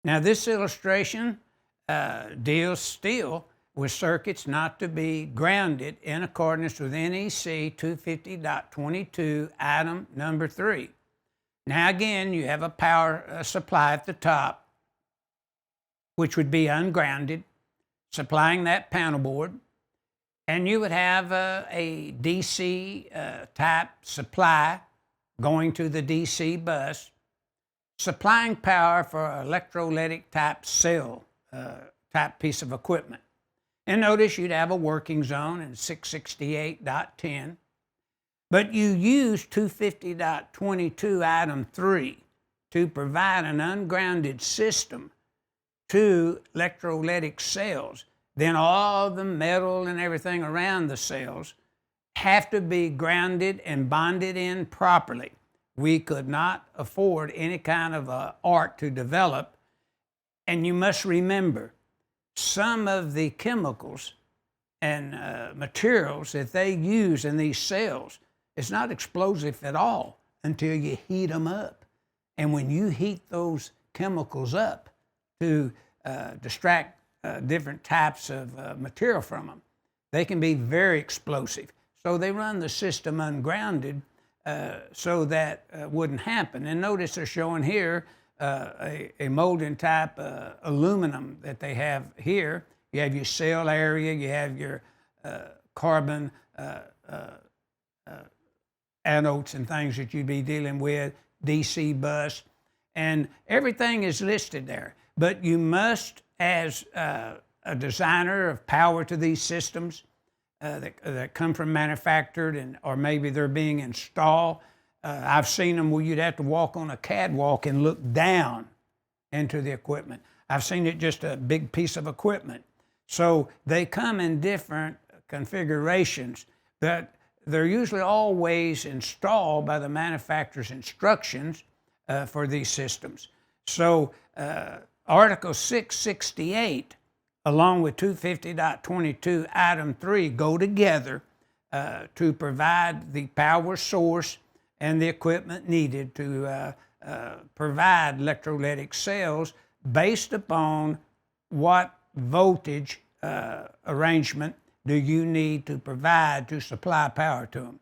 Now this illustration deals still with circuits not to be grounded in accordance with NEC 250.22 item number 3. Now again, you have a power supply at the top, which would be ungrounded, supplying that panel board. And you would have a DC type supply going to the DC bus, supplying power for electrolytic type cell type piece of equipment. And notice you'd have a working zone in 668.10, but you use 250.22 item 3 to provide an ungrounded system to electrolytic cells. Then all the metal and everything around the cells have to be grounded and bonded in properly. We could not afford any kind of art to develop. And you must remember, some of the chemicals and materials that they use in these cells is not explosive at all until you heat them up. And when you heat those chemicals up to distract different types of material from them, they can be very explosive. So they run the system ungrounded so that wouldn't happen. And notice they're showing here a molding type aluminum that they have here. You have your cell area, you have your carbon anodes and things that you'd be dealing with, DC bus, and everything is listed there. But you must, as a designer of power to these systems that come from manufactured or maybe they're being installed, I've seen them where you'd have to walk on a catwalk and look down into the equipment. I've seen it just a big piece of equipment. So they come in different configurations, but they're usually always installed by the manufacturer's instructions for these systems. So Article 668, along with 250.22 item 3, go together to provide the power source and the equipment needed to provide electrolytic cells based upon what voltage arrangement do you need to provide to supply power to them.